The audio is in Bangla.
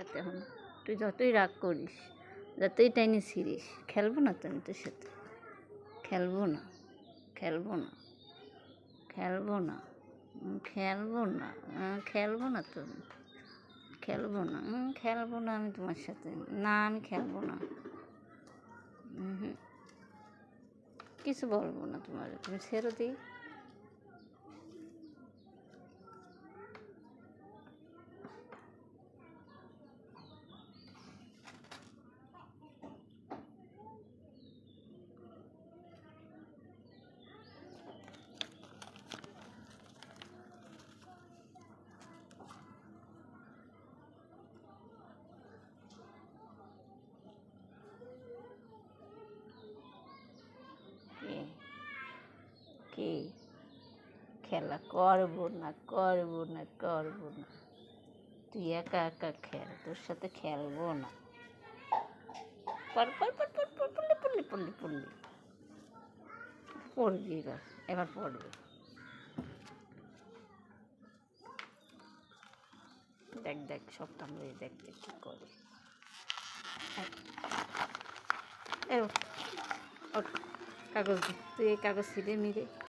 সাথে এখন। তুই যতই রাগ করিস, যতই টাইনি ছিঁড়িস, খেলবো না তো আমি তোর সাথে। খেলবো না, খেলবো না, খেলবো না, খেলবো না, খেলবো না তো, খেলবো না, খেলবো না আমি তোমার সাথে। না, আমি খেলবো না। কিছু বলবো না তোমার, তুমি ছেড়ে দিই। কি খেলা করবো না, করবো না, করবো না। তুই একা একা খেল, তোর সাথে খেলবো না। পড়লি পড়লি পড়লি পড়লি পড়বি এবার, এবার পড়বি। দেখ দেখ সব কামড়ে, দেখ দেখ কী করে। কাগজ দে, তুই এই কাগজ ছিঁড়ে মিরে